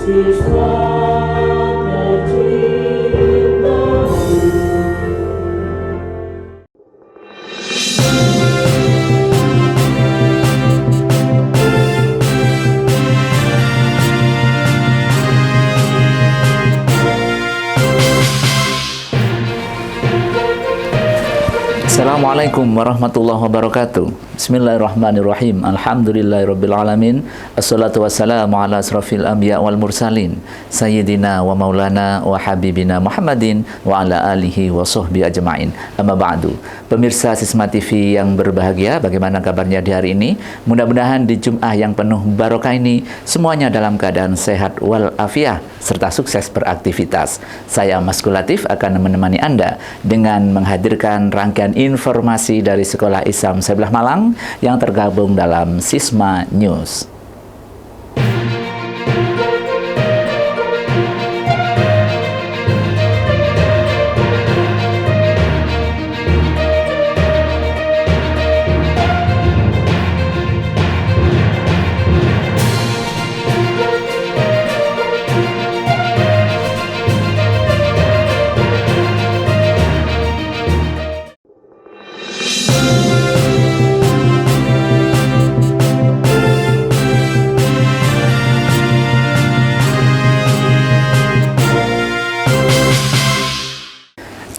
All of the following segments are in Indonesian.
siswa tercinta. Assalamualaikum warahmatullahi wabarakatuh. Bismillahirrahmanirrahim. Alhamdulillahirrabbilalamin. Assalatu wassalamu ala asrafil anbiya wal mursalin Sayyidina wa maulana wa habibina Muhammadin wa ala alihi wa sahbihi ajma'in. Amma ba'du. Pemirsa Sisma TV yang berbahagia, bagaimana kabarnya di hari ini? Mudah-mudahan di Jum'ah yang penuh barokah ini semuanya dalam keadaan sehat wal afiah serta sukses beraktivitas. Saya Mas Latif akan menemani Anda dengan menghadirkan rangkaian informasi dari Sekolah Islam Sebelah Malang yang tergabung dalam Sisma News.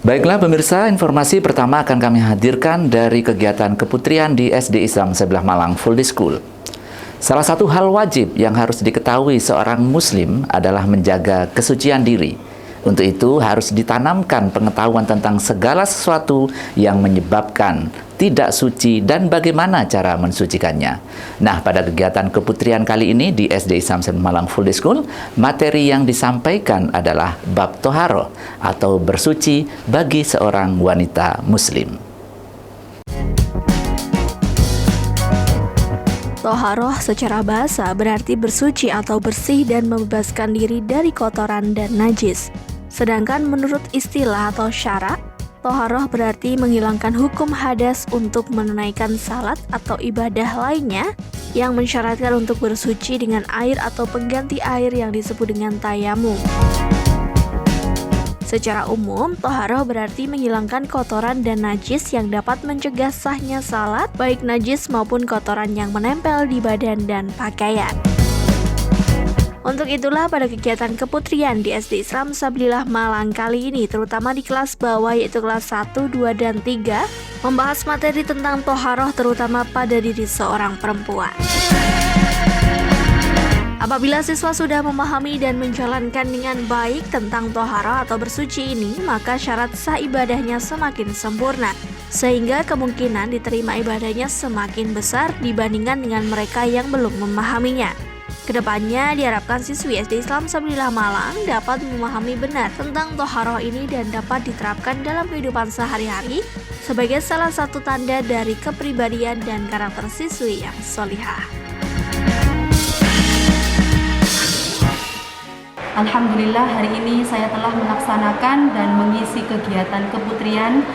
Baiklah pemirsa, informasi pertama akan kami hadirkan dari kegiatan keputrian di SD Islam Sebelah Malang Full Day School. Salah satu hal wajib yang harus diketahui seorang muslim adalah menjaga kesucian diri. Untuk itu harus ditanamkan pengetahuan tentang segala sesuatu yang menyebabkan tidak suci dan bagaimana cara mensucikannya. Nah, pada kegiatan keputrian kali ini di SD Islam Sebelah Malang Full Day School, materi yang disampaikan adalah bab toharoh atau bersuci bagi seorang wanita muslim. Toharoh secara bahasa berarti bersuci atau bersih dan membebaskan diri dari kotoran dan najis. Sedangkan menurut istilah atau syarak, toharoh berarti menghilangkan hukum hadas untuk menunaikan salat atau ibadah lainnya yang mensyaratkan untuk bersuci dengan air atau pengganti air yang disebut dengan tayamum. Secara umum, toharoh berarti menghilangkan kotoran dan najis yang dapat mencegah sahnya salat, baik najis maupun kotoran yang menempel di badan dan pakaian. Untuk itulah pada kegiatan keputrian di SD Islam Sabilillah Malang kali ini, terutama di kelas bawah yaitu kelas 1, 2, dan 3, membahas materi tentang toharoh terutama pada diri seorang perempuan. Apabila siswa sudah memahami dan menjalankan dengan baik tentang toharoh atau bersuci ini, maka syarat sah ibadahnya semakin sempurna, sehingga kemungkinan diterima ibadahnya semakin besar dibandingkan dengan mereka yang belum memahaminya. Kedepannya diharapkan siswi SD Islam Sabilillah Malang dapat memahami benar tentang toharoh ini dan dapat diterapkan dalam kehidupan sehari-hari sebagai salah satu tanda dari kepribadian dan karakter siswi yang solihah. Alhamdulillah hari ini saya telah melaksanakan dan mengisi kegiatan keputrian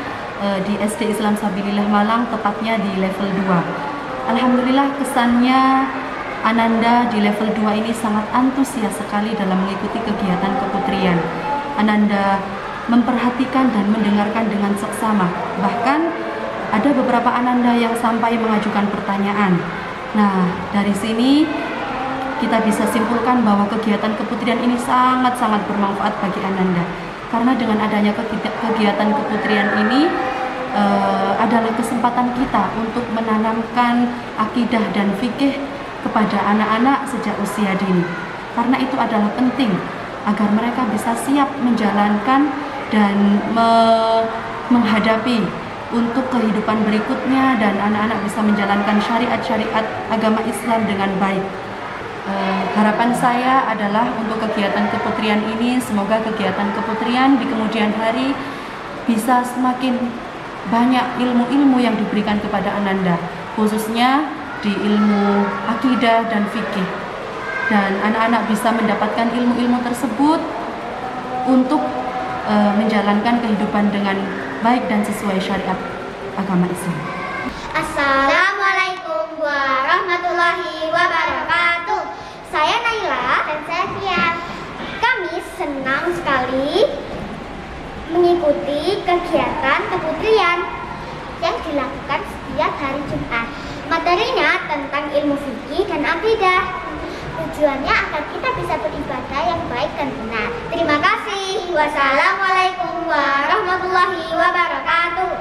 di SD Islam Sabilillah Malang, tepatnya di level 2. Alhamdulillah kesannya Ananda di level 2 ini sangat antusias sekali dalam mengikuti kegiatan keputrian. Ananda memperhatikan dan mendengarkan dengan seksama. Bahkan ada beberapa Ananda yang sampai mengajukan pertanyaan. Nah, dari sini kita bisa simpulkan bahwa kegiatan keputrian ini sangat-sangat bermanfaat bagi Ananda. Karena dengan adanya kegiatan keputrian ini adalah kesempatan kita untuk menanamkan akidah dan fikih kepada anak-anak sejak usia dini. Karena itu adalah penting agar mereka bisa siap menjalankan dan menghadapi untuk kehidupan berikutnya dan anak-anak bisa menjalankan syariat-syariat agama Islam dengan baik. Harapan saya adalah untuk kegiatan keputrian ini, semoga kegiatan keputrian di kemudian hari bisa semakin banyak ilmu-ilmu yang diberikan kepada Ananda, khususnya di ilmu akidah dan fikih, dan anak-anak bisa mendapatkan ilmu-ilmu tersebut untuk menjalankan kehidupan dengan baik dan sesuai syariat agama Islam. Assalamualaikum warahmatullahi wabarakatuh. Saya Naila dan saya Fian. mengikuti kegiatan keputrian yang dilakukan setiap hari Jumat. Materinya tentang ilmu fikih dan akidah. Tujuannya agar kita bisa beribadah yang baik dan benar. Terima kasih. Wassalamualaikum warahmatullahi wabarakatuh.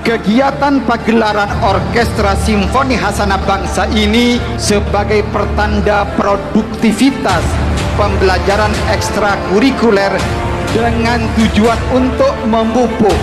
Kegiatan pagelaran Orkestra Simfoni Hasanah Bangsa ini sebagai pertanda produktivitas pembelajaran ekstrakurikuler dengan tujuan untuk memupuk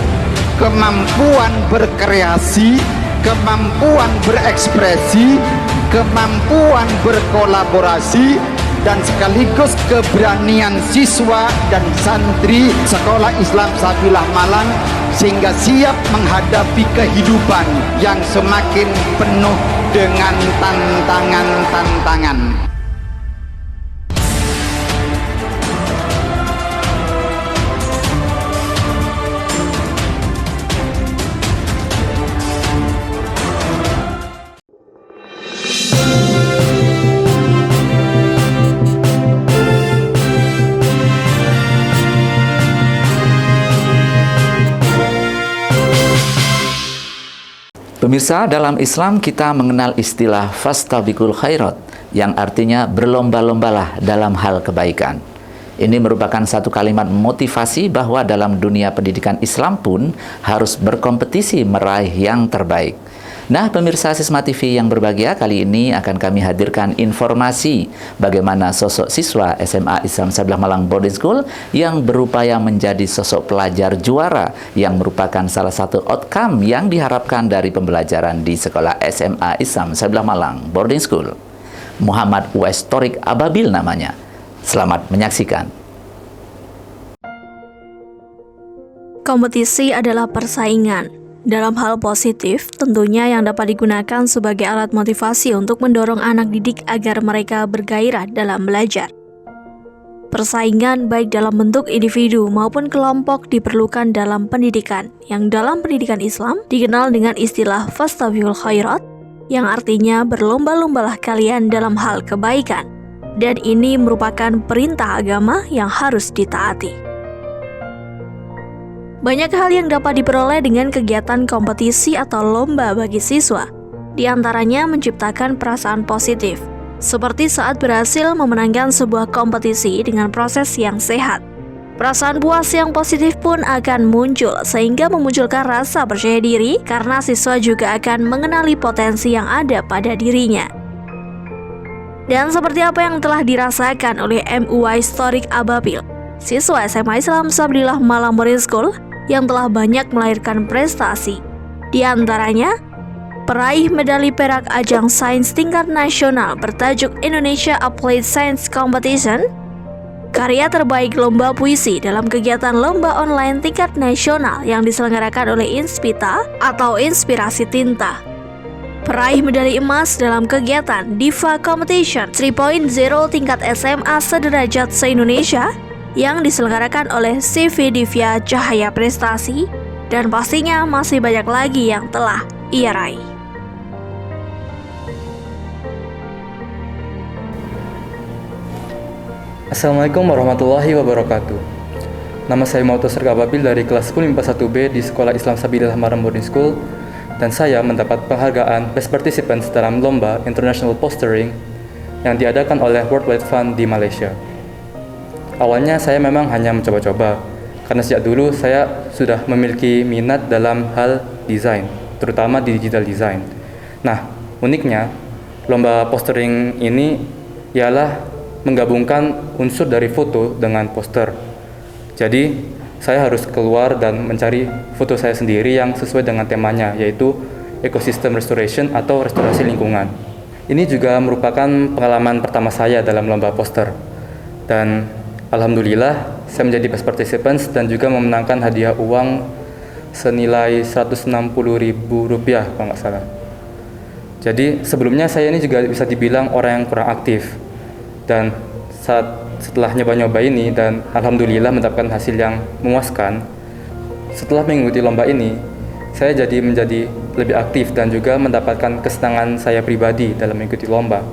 kemampuan berkreasi, kemampuan berekspresi, kemampuan berkolaborasi, dan sekaligus keberanian siswa dan santri Sekolah Islam Sabilah Malang sehingga siap menghadapi kehidupan yang semakin penuh dengan tantangan-tantangan. Pemirsa, dalam Islam kita mengenal istilah fastabiqul khairat yang artinya berlomba-lombalah dalam hal kebaikan. Ini merupakan satu kalimat motivasi bahwa dalam dunia pendidikan Islam pun harus berkompetisi meraih yang terbaik. Nah, pemirsa Sisma TV yang berbahagia, kali ini akan kami hadirkan informasi bagaimana sosok siswa SMA Islam Sabilah Malang Boarding School yang berupaya menjadi sosok pelajar juara yang merupakan salah satu outcome yang diharapkan dari pembelajaran di Sekolah SMA Islam Sabilah Malang Boarding School. Muhammad Uwais Thorik Ababil namanya. Selamat menyaksikan. Kompetisi adalah persaingan. Dalam hal positif, tentunya yang dapat digunakan sebagai alat motivasi untuk mendorong anak didik agar mereka bergairah dalam belajar. Persaingan baik dalam bentuk individu maupun kelompok diperlukan dalam pendidikan, yang dalam pendidikan Islam dikenal dengan istilah fastabiqul khairat, yang artinya berlomba-lombalah kalian dalam hal kebaikan. Dan ini merupakan perintah agama yang harus ditaati. Banyak hal yang dapat diperoleh dengan kegiatan kompetisi atau lomba bagi siswa. Di antaranya menciptakan perasaan positif, seperti saat berhasil memenangkan sebuah kompetisi dengan proses yang sehat. Perasaan puas yang positif pun akan muncul, sehingga memunculkan rasa percaya diri karena siswa juga akan mengenali potensi yang ada pada dirinya. Dan seperti apa yang telah dirasakan oleh M. Uwais Thorik Ababil, siswa SMA Islam Sabilah Malang Boarding School, yang telah banyak melahirkan prestasi. Di antaranya, peraih medali perak ajang sains tingkat nasional bertajuk Indonesia Applied Science Competition, karya terbaik lomba puisi dalam kegiatan lomba online tingkat nasional yang diselenggarakan oleh Inspita atau Inspirasi Tinta, peraih medali emas dalam kegiatan Diva Competition 3.0 tingkat SMA sederajat se-Indonesia yang diselenggarakan oleh CV Divya Cahaya Prestasi, dan pastinya masih banyak lagi yang telah ia raih. Assalamualaikum warahmatullahi wabarakatuh. Nama saya Muhammad Uwais Thorik Ababil dari kelas 10 IPA 1B di Sekolah Islam Sabilah Malang Boarding School, dan saya mendapat penghargaan Best Participants dalam lomba International Postering yang diadakan oleh World Wide Fund di Malaysia. Awalnya saya memang hanya mencoba-coba, karena sejak dulu saya sudah memiliki minat dalam hal desain, terutama di digital design. Nah, uniknya, lomba postering ini ialah menggabungkan unsur dari foto dengan poster. Jadi, saya harus keluar dan mencari foto saya sendiri yang sesuai dengan temanya, yaitu Ecosystem Restoration atau restorasi lingkungan. Ini juga merupakan pengalaman pertama saya dalam lomba poster. Dan Alhamdulillah, saya menjadi best participants dan juga memenangkan hadiah uang senilai Rp160.000 kalau nggak salah. Jadi sebelumnya saya ini juga bisa dibilang orang yang kurang aktif, dan setelah nyoba-nyoba ini dan alhamdulillah mendapatkan hasil yang memuaskan, setelah mengikuti lomba ini saya menjadi lebih aktif dan juga mendapatkan kesenangan saya pribadi dalam mengikuti lomba.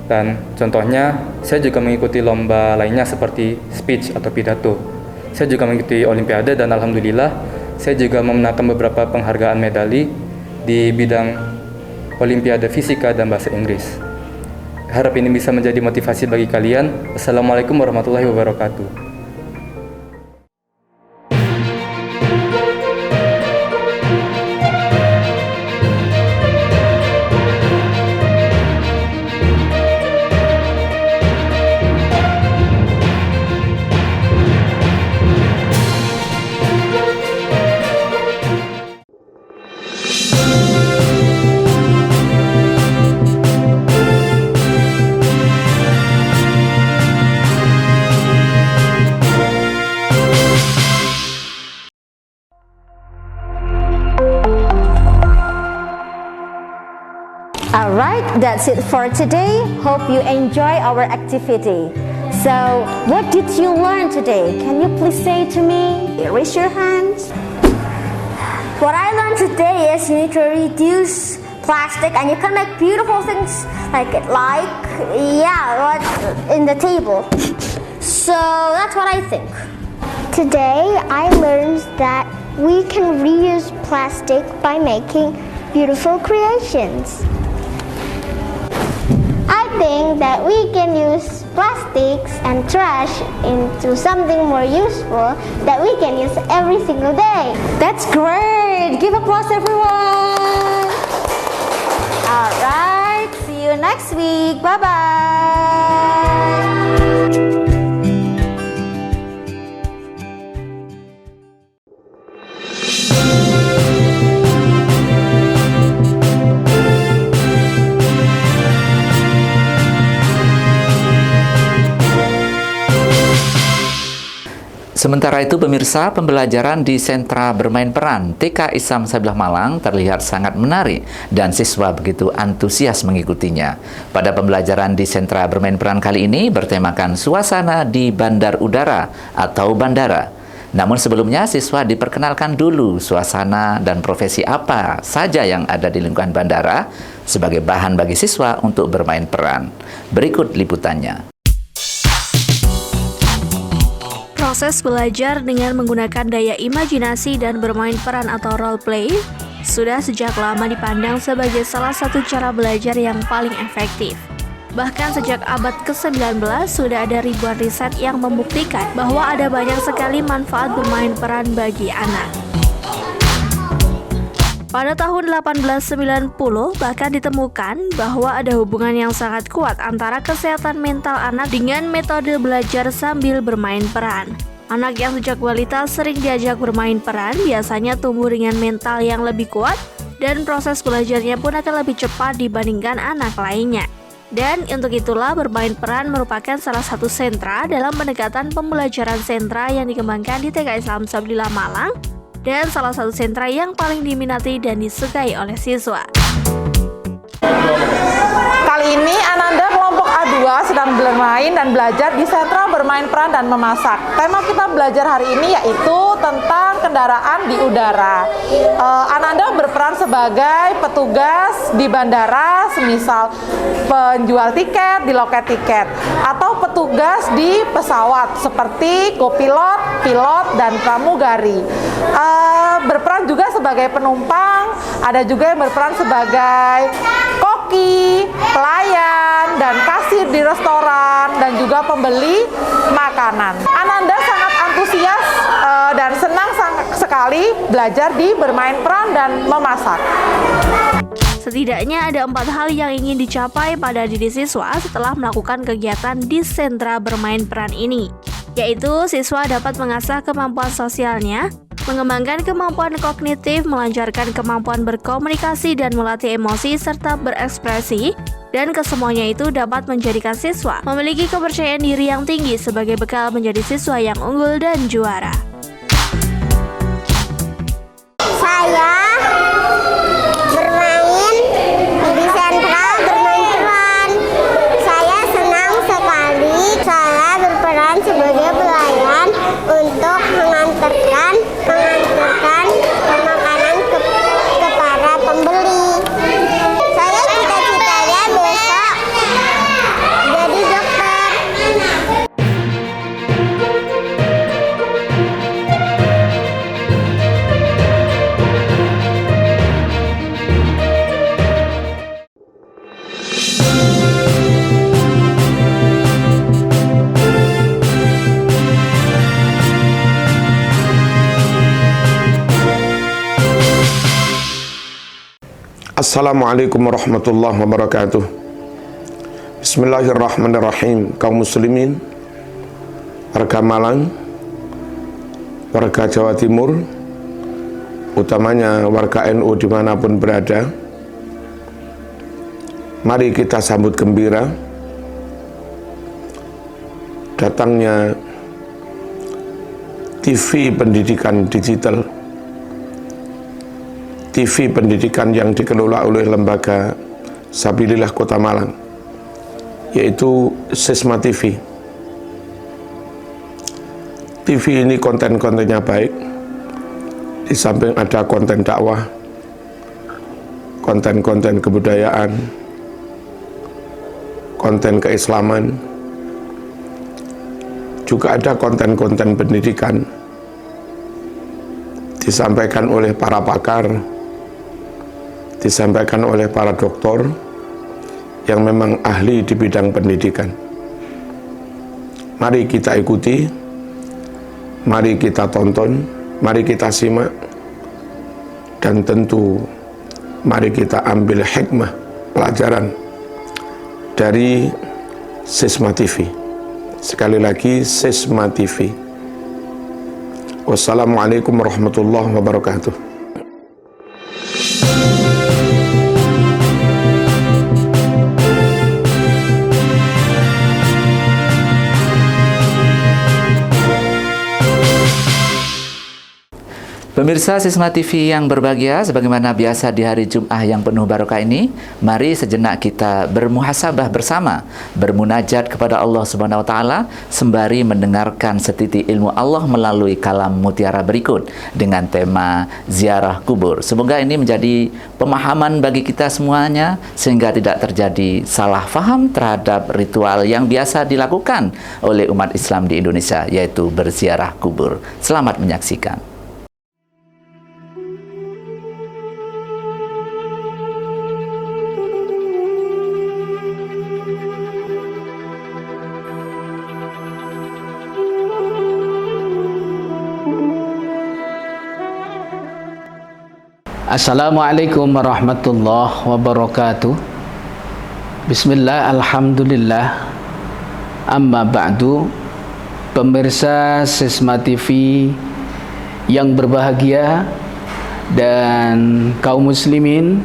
Dan contohnya saya juga mengikuti lomba lainnya seperti speech atau pidato. Saya juga mengikuti olimpiade dan alhamdulillah saya juga memenangkan beberapa penghargaan medali di bidang Olimpiade Fisika dan Bahasa Inggris. Harap ini bisa menjadi motivasi bagi kalian. Assalamualaikum warahmatullahi wabarakatuh. Alright, that's it for today. Hope you enjoy our activity. So, what did you learn today? Can you please say to me? Raise your hands. What I learned today is you need to reduce plastic and you can make beautiful things what's in the table. So that's what I think. Today I learned that we can reuse plastic by making beautiful creations. I think that we can use plastics and trash into something more useful that we can use every single day. That's great! Give applause, everyone! Alright, see you next week. Bye-bye! Sementara itu pemirsa, pembelajaran di sentra bermain peran TK Islam Sabilillah Malang terlihat sangat menarik dan siswa begitu antusias mengikutinya. Pada pembelajaran di sentra bermain peran kali ini bertemakan suasana di bandar udara atau bandara. Namun sebelumnya siswa diperkenalkan dulu suasana dan profesi apa saja yang ada di lingkungan bandara sebagai bahan bagi siswa untuk bermain peran. Berikut liputannya. Proses belajar dengan menggunakan daya imajinasi dan bermain peran atau role play sudah sejak lama dipandang sebagai salah satu cara belajar yang paling efektif. Bahkan sejak abad ke-19 sudah ada ribuan riset yang membuktikan bahwa ada banyak sekali manfaat bermain peran bagi anak. Pada tahun 1890 bahkan ditemukan bahwa ada hubungan yang sangat kuat antara kesehatan mental anak dengan metode belajar sambil bermain peran. Anak yang sejak balita sering diajak bermain peran biasanya tumbuh dengan mental yang lebih kuat dan proses belajarnya pun akan lebih cepat dibandingkan anak lainnya. Dan untuk itulah bermain peran merupakan salah satu sentra dalam pendekatan pembelajaran sentra yang dikembangkan di TK Islam Sabilillah Malang dan salah satu sentra yang paling diminati dan disukai oleh siswa. Kali ini Ananda kelompok A2 sedang bermain dan belajar di sentra bermain peran dan memasak. Tema kita belajar hari ini yaitu tentang kendaraan di udara. Ananda berperan sebagai petugas di bandara, semisal penjual tiket di loket tiket, atau petugas di pesawat seperti kopilot, pilot, dan pramugari. Berperan juga sebagai penumpang, ada juga yang berperan sebagai koki, pelayan, dan kasir di restoran, dan juga pembeli makanan. Ananda sangat antusias dan senang sekali belajar di bermain peran dan memasak. Setidaknya ada 4 hal yang ingin dicapai pada diri siswa setelah melakukan kegiatan di sentra bermain peran ini, yaitu siswa dapat mengasah kemampuan sosialnya, mengembangkan kemampuan kognitif, melancarkan kemampuan berkomunikasi dan melatih emosi serta berekspresi, dan kesemuanya itu dapat menjadikan siswa memiliki kepercayaan diri yang tinggi sebagai bekal menjadi siswa yang unggul dan juara. Assalamualaikum warahmatullahi wabarakatuh. Bismillahirrahmanirrahim. Kaum muslimin, warga Malang, warga Jawa Timur, utamanya warga NU dimanapun berada, mari kita sambut gembira datangnya TV pendidikan digital, TV pendidikan yang dikelola oleh Lembaga Sabilillah Kota Malang, yaitu Sisma TV. TV ini konten-kontennya baik, di samping ada konten dakwah, konten-konten kebudayaan, konten keislaman, juga ada konten-konten pendidikan, disampaikan oleh para pakar, disampaikan oleh para doktor yang memang ahli di bidang pendidikan. Mari kita ikuti, mari kita tonton, mari kita simak, dan tentu mari kita ambil hikmah, pelajaran dari Sisma TV. Sekali lagi, Sisma TV. Wassalamualaikum warahmatullahi wabarakatuh. Pemirsa Sisma TV yang berbahagia, sebagaimana biasa di hari Jumat yang penuh barokah ini, mari sejenak kita bermuhasabah bersama, bermunajat kepada Allah Subhanahu wa taala sembari mendengarkan setitik ilmu Allah melalui kalam mutiara berikut dengan tema ziarah kubur. Semoga ini menjadi pemahaman bagi kita semuanya sehingga tidak terjadi salah faham terhadap ritual yang biasa dilakukan oleh umat Islam di Indonesia, yaitu berziarah kubur. Selamat menyaksikan. Assalamualaikum warahmatullahi wabarakatuh. Bismillah, alhamdulillah, amma ba'du. Pemirsa Sisma TV yang berbahagia dan kaum muslimin,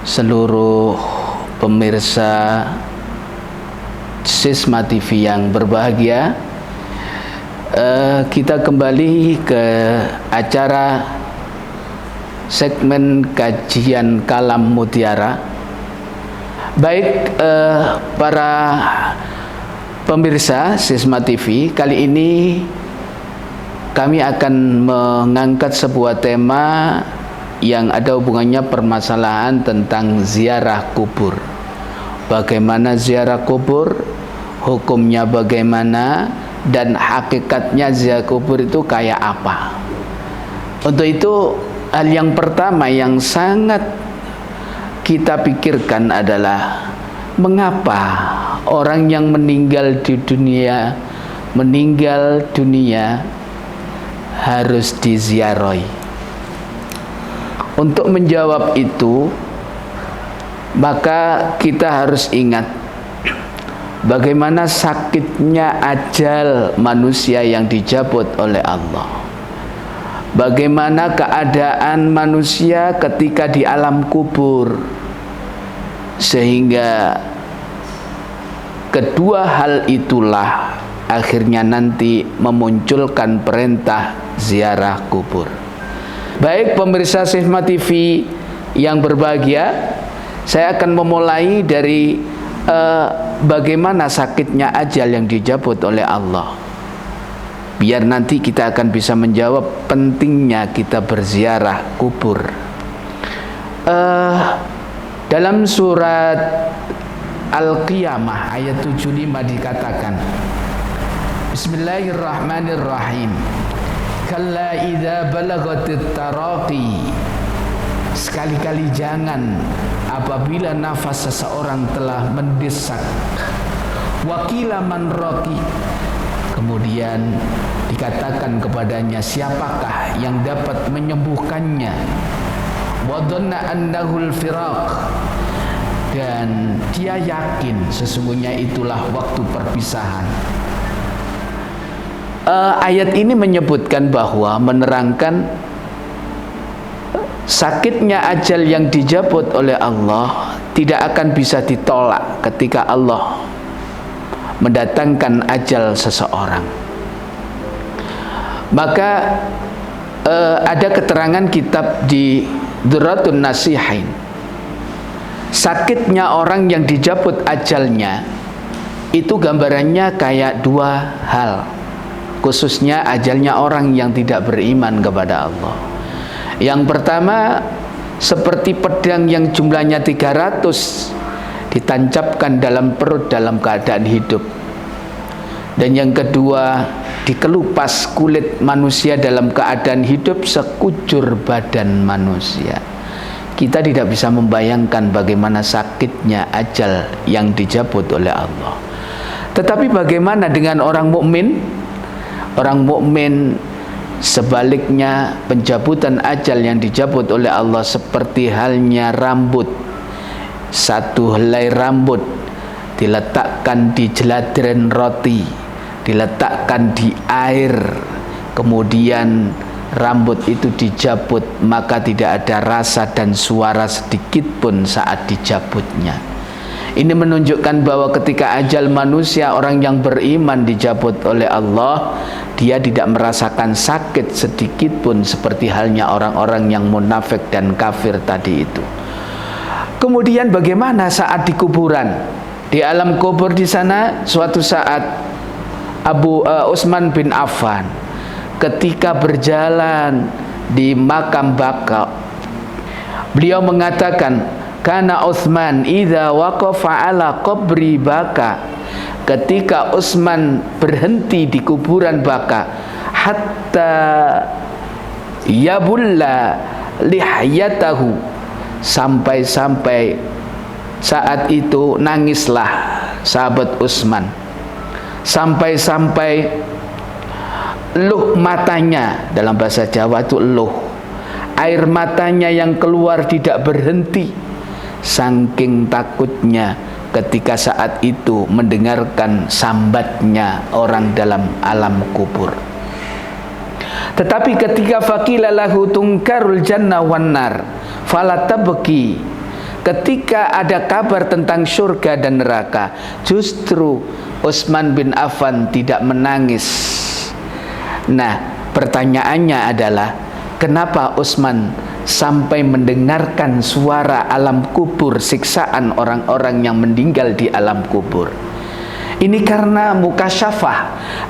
seluruh pemirsa Sisma TV yang berbahagia, kita kembali ke acara segmen kajian kalam mutiara. Baik, para pemirsa Sisma TV, kali ini kami akan mengangkat sebuah tema yang ada hubungannya permasalahan tentang ziarah kubur. Bagaimana ziarah kubur, hukumnya bagaimana, dan hakikatnya ziarah kubur itu kayak apa. Untuk itu, hal yang pertama yang sangat kita pikirkan adalah mengapa orang yang meninggal dunia harus diziarahi. Untuk menjawab itu, maka kita harus ingat bagaimana sakitnya ajal manusia yang dicabut oleh Allah. Bagaimana keadaan manusia ketika di alam kubur, sehingga kedua hal itulah akhirnya nanti memunculkan perintah ziarah kubur. Baik pemirsa Sisma TV yang berbahagia, saya akan memulai dari bagaimana sakitnya ajal yang dijabut oleh Allah, biar nanti kita akan bisa menjawab pentingnya kita berziarah kubur. Dalam surat Al-Qiyamah ayat 75 dikatakan, Bismillahirrahmanirrahim, Kalla idza balagatit taraqi. Sekali-kali jangan apabila nafas seseorang telah mendesak. Wakila man raqi. Kemudian dikatakan kepadanya, siapakah yang dapat menyembuhkannya? wa dhanna annahul firaq, dan dia yakin sesungguhnya itulah waktu perpisahan. Ayat ini menyebutkan bahwa menerangkan sakitnya ajal yang dijabut oleh Allah tidak akan bisa ditolak ketika Allah mendatangkan ajal seseorang. Maka ada keterangan kitab di Durratun Nasihin, sakitnya orang yang dijabut ajalnya itu gambarannya kayak dua hal, khususnya ajalnya orang yang tidak beriman kepada Allah. Yang pertama, seperti pedang yang jumlahnya 300 ditancapkan dalam perut dalam keadaan hidup. Dan yang kedua, dikelupas kulit manusia dalam keadaan hidup sekujur badan manusia. Kita tidak bisa membayangkan bagaimana sakitnya ajal yang dijabut oleh Allah. Tetapi bagaimana dengan orang mukmin? Orang mukmin sebaliknya, pencabutan ajal yang dijabut oleh Allah seperti halnya rambut. Satu helai rambut diletakkan di jeladren roti, diletakkan di air, kemudian rambut itu dijabut, maka tidak ada rasa dan suara sedikit pun saat dijabutnya. Ini menunjukkan bahwa ketika ajal manusia, orang yang beriman dijabut oleh Allah, dia tidak merasakan sakit sedikit pun seperti halnya orang-orang yang munafik dan kafir tadi itu. Kemudian bagaimana saat di kuburan? Di alam kubur di sana, suatu saat Utsman bin Affan ketika berjalan di makam baka, beliau mengatakan, kana Utsman idza waqafa ala qabri baka, ketika Utsman berhenti di kuburan baka, hatta yabulla lihyatahu, sampai-sampai saat itu nangislah sahabat Utsman, sampai-sampai luh matanya, dalam bahasa Jawa itu luh, air matanya yang keluar tidak berhenti, saking takutnya ketika saat itu mendengarkan sambatnya orang dalam alam kubur. Tetapi ketika faqila lahu tunkarul jannah wan nar fala tabki, ketika ada kabar tentang surga dan neraka, justru Utsman bin Affan tidak menangis. Nah, pertanyaannya adalah, kenapa Utsman sampai mendengarkan suara alam kubur, siksaan orang-orang yang meninggal di alam kubur? Ini karena mukasyafah,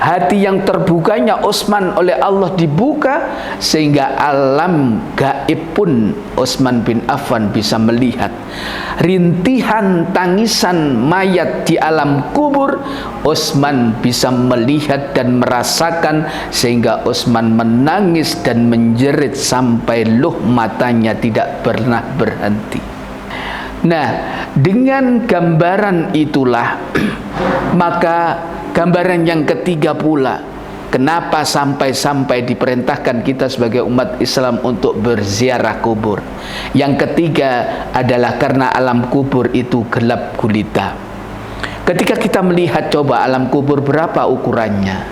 hati yang terbukanya Utsman oleh Allah dibuka, sehingga alam gaib pun Utsman bin Affan bisa melihat. Rintihan tangisan mayat di alam kubur, Utsman bisa melihat dan merasakan, sehingga Utsman menangis dan menjerit sampai luh matanya tidak pernah berhenti. Nah, dengan gambaran itulah maka gambaran yang ketiga pula, kenapa sampai-sampai diperintahkan kita sebagai umat Islam untuk berziarah kubur. Yang ketiga adalah karena alam kubur itu gelap gulita. Ketika kita melihat, coba alam kubur berapa ukurannya?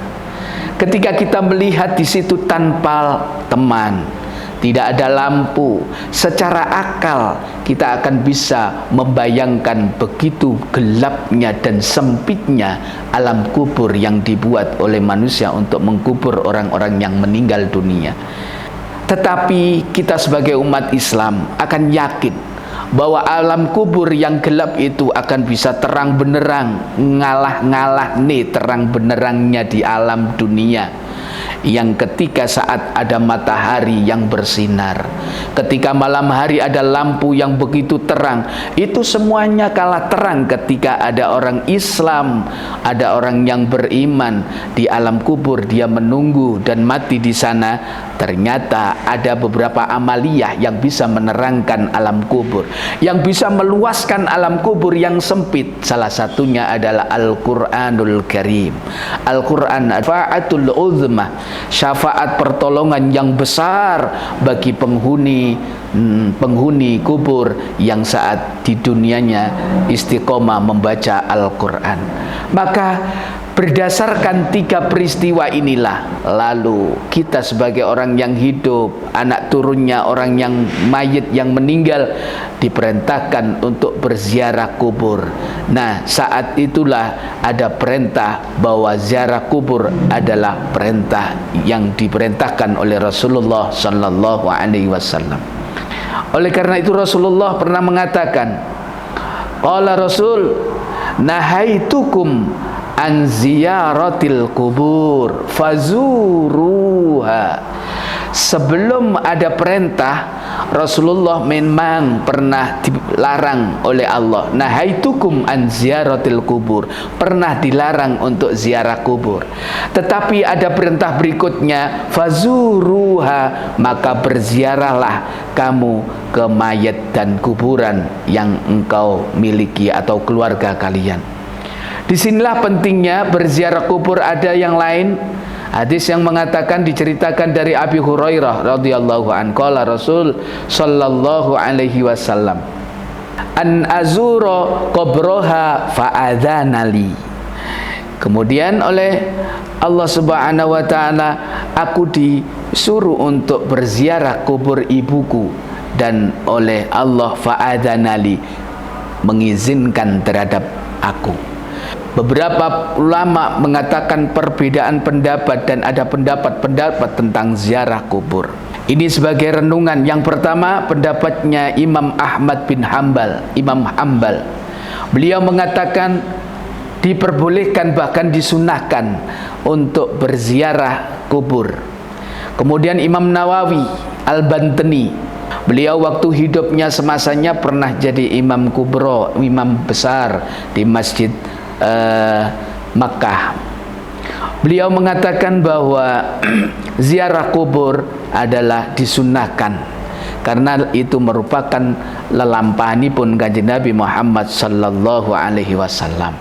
Ketika kita melihat di situ tanpa teman, tidak ada lampu, secara akal kita akan bisa membayangkan begitu gelapnya dan sempitnya alam kubur yang dibuat oleh manusia untuk mengkubur orang-orang yang meninggal dunia. Tetapi kita sebagai umat Islam akan yakin bahwa alam kubur yang gelap itu akan bisa terang benerang, ngalah-ngalah nih terang benerangnya di alam dunia, yang ketika saat ada matahari yang bersinar, ketika malam hari ada lampu yang begitu terang, itu semuanya kalah terang ketika ada orang Islam, ada orang yang beriman di alam kubur, dia menunggu dan mati di sana, ternyata ada beberapa amaliyah yang bisa menerangkan alam kubur, yang bisa meluaskan alam kubur yang sempit. Salah satunya adalah Al-Quranul Karim. Al-Quran syafa'atul uzma, syafaat pertolongan yang besar bagi penghuni kubur yang saat di dunianya istiqomah membaca Al-Quran. Maka berdasarkan 3 peristiwa inilah, lalu kita sebagai orang yang hidup, anak turunnya orang yang mayit yang meninggal, diperintahkan untuk berziarah kubur. Nah, saat itulah ada perintah bahwa ziarah kubur adalah perintah yang diperintahkan oleh Rasulullah sallallahu alaihi wasallam. Oleh karena itu Rasulullah pernah mengatakan, qala Rasul, nahaitukum an ziyaratil kubur fazuruha. Sebelum ada perintah, Rasulullah memang pernah dilarang oleh Allah. Nahaitukum an ziyaratil kubur, pernah dilarang untuk ziarah kubur. Tetapi ada perintah berikutnya, fazuruha, maka berziarahlah kamu ke mayat dan kuburan yang engkau miliki atau keluarga kalian. Disinilah pentingnya berziarah kubur. Ada yang lain, hadis yang mengatakan, diceritakan dari Abi Hurairah radhiyallahu anhu, qala Rasul sallallahu alaihi wasallam, an azura qabraha fa'adhanali. Kemudian oleh Allah Subhanahu wa taala, aku disuruh untuk berziarah kubur ibuku, dan oleh Allah fa'adhanali, mengizinkan terhadap aku. Beberapa ulama mengatakan perbedaan pendapat, dan ada pendapat-pendapat tentang ziarah kubur. Ini sebagai renungan. Yang pertama, pendapatnya Imam Ahmad bin Hambal, Imam Hambal. Beliau mengatakan diperbolehkan, bahkan disunahkan untuk berziarah kubur. Kemudian Imam Nawawi Al-Bantani, beliau waktu hidupnya semasanya pernah jadi imam kubro, imam besar di Masjid Makkah. Beliau mengatakan bahwa ziarah kubur adalah disunahkan karena itu merupakan lelampahanipun kanjeng Nabi Muhammad sallallahu alaihi wasallam.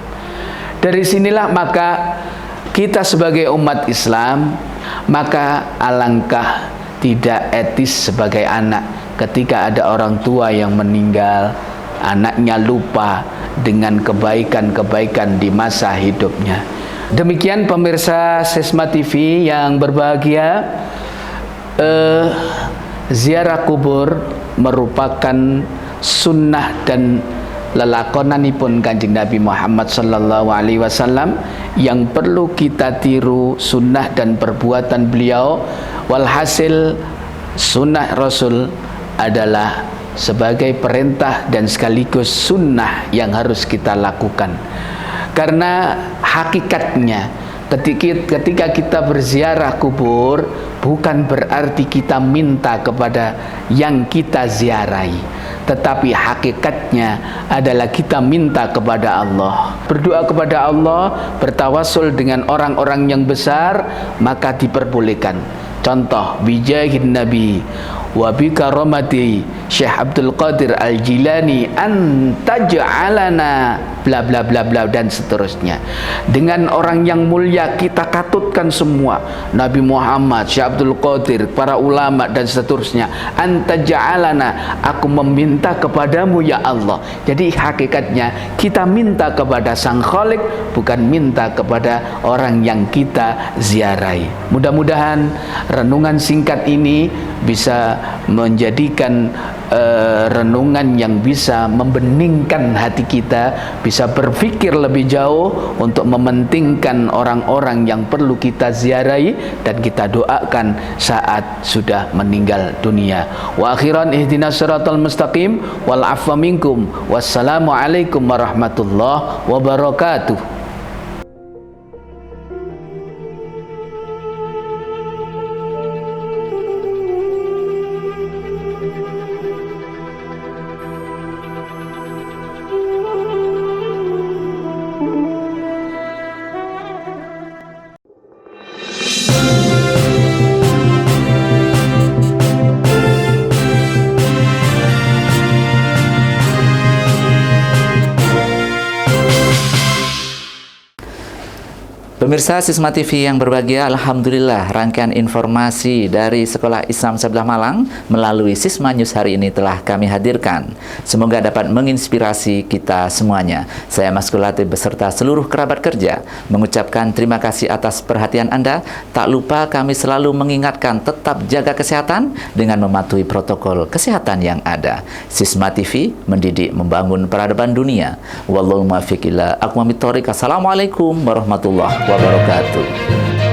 Dari sinilah maka kita sebagai umat Islam, maka alangkah tidak etis sebagai anak ketika ada orang tua yang meninggal, anaknya lupa dengan kebaikan-kebaikan di masa hidupnya. Demikian pemirsa Sesma TV yang berbahagia, ziarah kubur merupakan sunnah dan lelakonanipun kanjeng Nabi Muhammad sallallahu alaihi wasallam yang perlu kita tiru sunnah dan perbuatan beliau. Walhasil sunnah Rasul adalah sebagai perintah dan sekaligus sunnah yang harus kita lakukan. Karena hakikatnya ketika kita berziarah kubur, bukan berarti kita minta kepada yang kita ziarahi, tetapi hakikatnya adalah kita minta kepada Allah, berdoa kepada Allah, bertawasul dengan orang-orang yang besar, maka diperbolehkan. Contoh, bijahin Nabi wa bi karamati Syekh Abdul Qadir Al-Jilani an taj'alana bla bla bla bla dan seterusnya. Dengan orang yang mulia kita katutkan semua, Nabi Muhammad, Syekh Abdul Qadir, para ulama dan seterusnya. An taj'alana, aku meminta kepadamu ya Allah. Jadi hakikatnya kita minta kepada Sang Khalik, bukan minta kepada orang yang kita ziarahi. Mudah-mudahan renungan singkat ini bisa menjadikan renungan yang bisa membeningkan hati kita, bisa berpikir lebih jauh untuk mementingkan orang-orang yang perlu kita ziarahi dan kita doakan saat sudah meninggal dunia. Wa akhiran ihdinas siratal mustaqim wal afwa minkum. Wassalamu alaikum warahmatullahi wabarakatuh. Pemirsa Sisma TV yang berbahagia, alhamdulillah rangkaian informasi dari Sekolah Islam Sabilah Malang melalui Sisma News hari ini telah kami hadirkan. Semoga dapat menginspirasi kita semuanya. Saya Mas Latif beserta seluruh kerabat kerja mengucapkan terima kasih atas perhatian Anda. Tak lupa kami selalu mengingatkan tetap jaga kesehatan dengan mematuhi protokol kesehatan yang ada. Sisma TV mendidik membangun peradaban dunia. Wallahul muwaffiq ila aqwamit thoriq. Assalamualaikum warahmatullahi wabarakatuh.